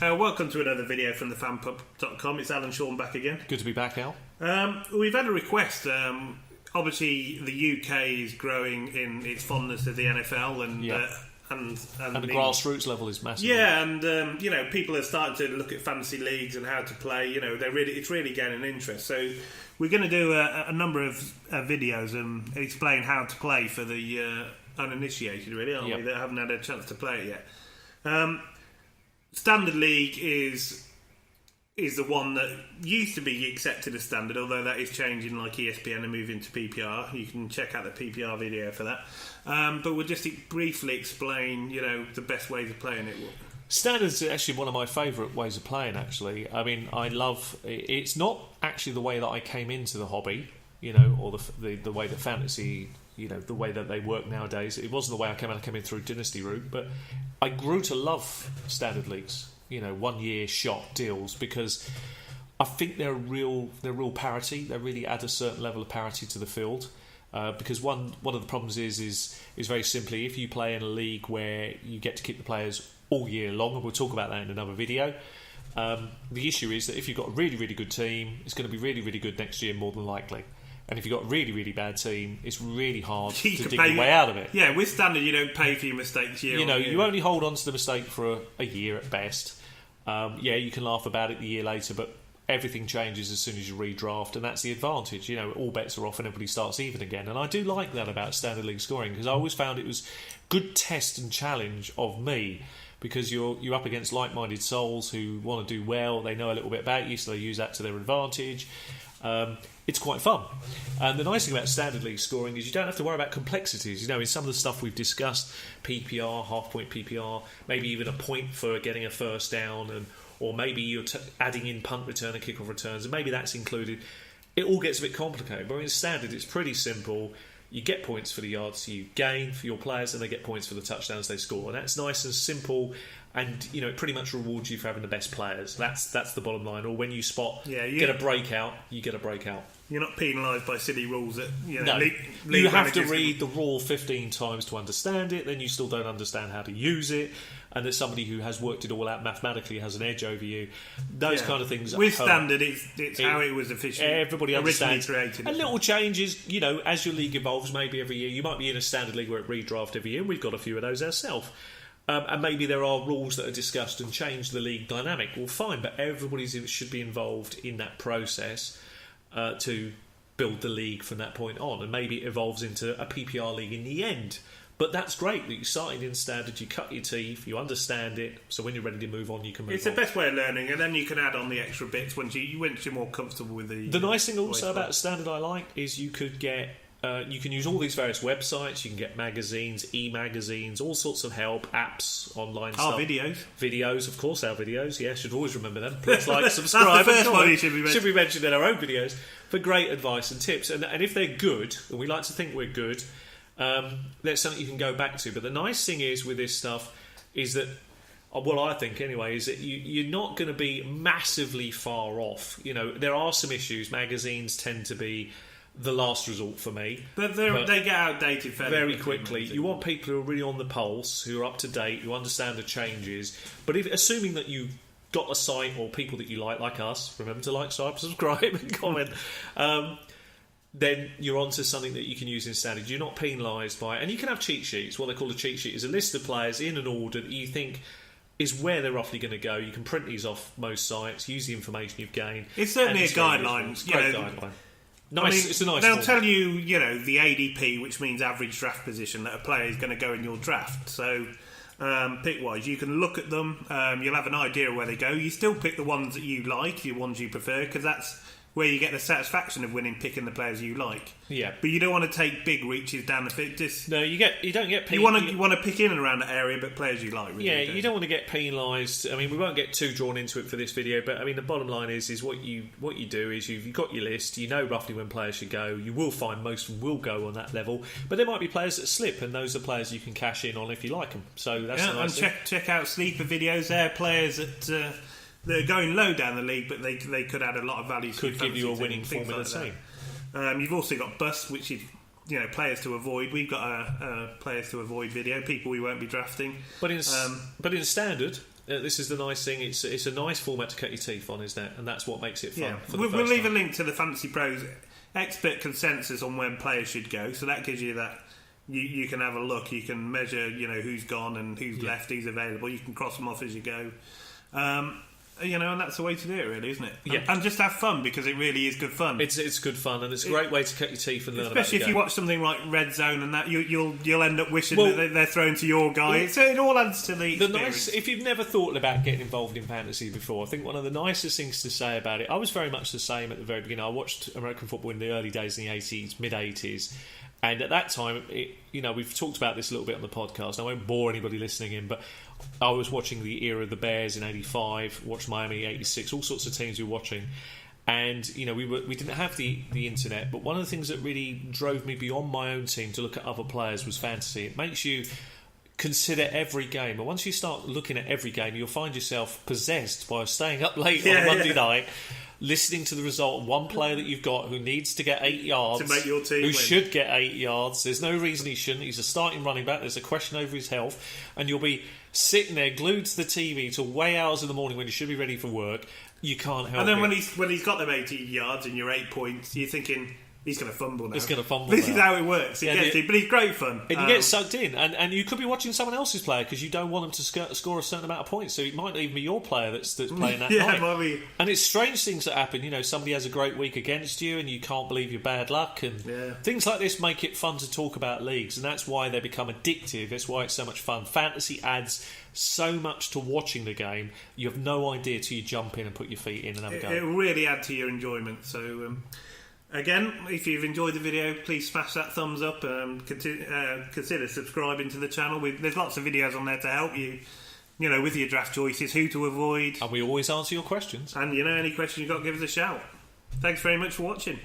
Welcome to another video from thefanpub.com. It's Alan Shawn back again. Good to be back, Al. We've had a request. Obviously, the UK is growing in its fondness of the NFL, and the grassroots level is massive. Yeah, and people are starting to look at fantasy leagues and how to play. It's really gaining interest. So we're going to do a number of videos and explain how to play for the uninitiated, really, aren't we? That haven't had a chance to play it yet. Standard League is the one that used to be accepted as standard, although that is changing, like ESPN are moving to PPR. You can check out the PPR video for that. But we'll just briefly explain, the best ways of playing it. Standard's actually one of my favourite ways of playing, actually. I mean, I love... It's not actually the way that I came into the hobby, or the way that fantasy... the way that they work nowadays. It wasn't the way I came in through Dynasty route, but I grew to love standard leagues, 1 year shot deals, because I think they're real parity. They really add a certain level of parity to the field. Because one of the problems is very simply, if you play in a league where you get to keep the players all year long, and we'll talk about that in another video, the issue is that if you've got a really, really good team, it's going to be really, really good next year more than likely. And if you've got a really, really bad team, it's really hard to dig your way out of it. Yeah, with standard, you don't pay for your mistakes year on year. You only hold on to the mistake for a year at best. You can laugh about it the year later, but everything changes as soon as you redraft, and that's the advantage. All bets are off and everybody starts even again. And I do like that about standard league scoring, because I always found it was good test and challenge of me, because you're up against like-minded souls who want to do well. They know a little bit about you, so they use that to their advantage. It's quite fun. And the nice thing about standard league scoring is you don't have to worry about complexities. In some of the stuff we've discussed, PPR, half-point PPR, maybe even a point for getting a first down, or maybe you're adding in punt return and kickoff returns, and maybe that's included. It all gets a bit complicated. But in standard, it's pretty simple. You get points for the yards you gain for your players, and they get points for the touchdowns they score. And that's nice and simple. And it pretty much rewards you for having the best players. That's the bottom line. Or when you get a breakout, you get a breakout. You're not penalised by silly rules that no. You have to read the rule 15 times to understand it. Then you still don't understand how to use it. And there's somebody who has worked it all out mathematically, has an edge over you. Those kind of things. With standard, it's how it was everybody originally created. And little changes, as your league evolves, maybe every year. You might be in a standard league where it redraft every year. And we've got a few of those ourselves. And maybe there are rules that are discussed and change the league dynamic. Well, fine, but everybody should be involved in that process to build the league from that point on. And maybe it evolves into a PPR league in the end. But that's great that you started in standard, you cut your teeth, you understand it, so when you're ready to move on, you can move on. It's the best way of learning, and then you can add on the extra bits once you're more comfortable with the... The nice thing also about standard I like is you could get... you can use all these various websites. You can get magazines, e-magazines, all sorts of help, apps, online stuff. Our videos. Videos, of course, our videos. Yeah, should always remember them. Please like, subscribe. That's the first one you should be mentioning. Should be mentioned in our own videos for great advice and tips. And if they're good, and we like to think we're good, that's something you can go back to. But the nice thing is with this stuff is that, well, I think anyway, is that you're not going to be massively far off. There are some issues. Magazines tend to be the last resort for me, but they get outdated very quickly. You want people who are really on the pulse, who are up to date, who understand the changes. But assuming that you've got a site or people that you like us, remember to like, subscribe and comment, then you're onto something that you can use in standard. You're not penalised by it. And you can have cheat sheets. What they call a cheat sheet is a list of players in an order that you think is where they're roughly going to go. You can print these off most sites, use the information you've gained. It's certainly a guideline. Great guideline. Nice. It's a nice they'll tell you, the ADP, which means average draft position, that a player is going to go in your draft. So, pick-wise, you can look at them. You'll have an idea of where they go. You still pick the ones that you like, the ones you prefer, because that's where you get the satisfaction of winning, picking the players you like. Yeah. But you don't want to take big reaches down the field. No, you don't get. You want to pick in and around that area, but players you like. Really, yeah, you don't want to get penalised. I mean, we won't get too drawn into it for this video, but I mean, the bottom line is what you do is you've got your list. You know roughly when players should go. You will find most of them will go on that level, but there might be players that slip, and those are players you can cash in on if you like them. So that's the nice thing. Check out sleeper videos. They're players that. They're going low down the league, but they could add a lot of value. Could give you a winning formula team. You've also got bust, which is players to avoid. We've got a players to avoid video, people we won't be drafting. But in standard, this is the nice thing. It's a nice format to cut your teeth on, isn't it? And that's what makes it fun. Yeah, For the we'll first leave time. a link to the Fantasy Pros expert consensus on when players should go, so that gives you that. You can have a look. You can measure, who's gone and who's left, who's available. You can cross them off as you go. And that's the way to do it, really, isn't it? Yeah. And just have fun, because it really is good fun. It's good fun, and it's a great way to cut your teeth and learn about the Especially if game. you watch something like Red Zone and that, you'll end up wishing Well, that they're thrown to your guy. So it all adds to the experience. If you've never thought about getting involved in fantasy before, I think one of the nicest things to say about it, I was very much the same at the very beginning. I watched American football in the early days in the 80s, mid-80s, and at that time, we've talked about this a little bit on the podcast. I won't bore anybody listening in, but I was watching the era of the Bears in 85, watched Miami 86, all sorts of teams we were watching. And we didn't have the internet, but one of the things that really drove me beyond my own team to look at other players was fantasy. It makes you consider every game, and once you start looking at every game, you'll find yourself possessed by staying up late on a Monday night, listening to the result of one player that you've got who needs to get 8 yards, to make your team who win. should get 8 yards. There's no reason he shouldn't. He's a starting running back. There's a question over his health, and you'll be sitting there glued to the TV till way hours in the morning when you should be ready for work. You can't help it. And then when he's got them 80 yards and you're 8 points, you're thinking, he's going to fumble now. He's going to fumble This now. is how it works. But he's great fun. And you get sucked in, and you could be watching someone else's player because you don't want them to score a certain amount of points. So it might even be your player that's playing that night. It might be. And it's strange things that happen. Somebody has a great week against you, and you can't believe your bad luck. And things like this make it fun to talk about leagues, and that's why they become addictive. That's why it's so much fun. Fantasy adds so much to watching the game. You have no idea till you jump in and put your feet in and have a go. It will really add to your enjoyment. So. Again, if you've enjoyed the video, please smash that thumbs up. Consider subscribing to the channel. There's lots of videos on there to help you, with your draft choices, who to avoid. And we always answer your questions. And, any questions you've got, give us a shout. Thanks very much for watching.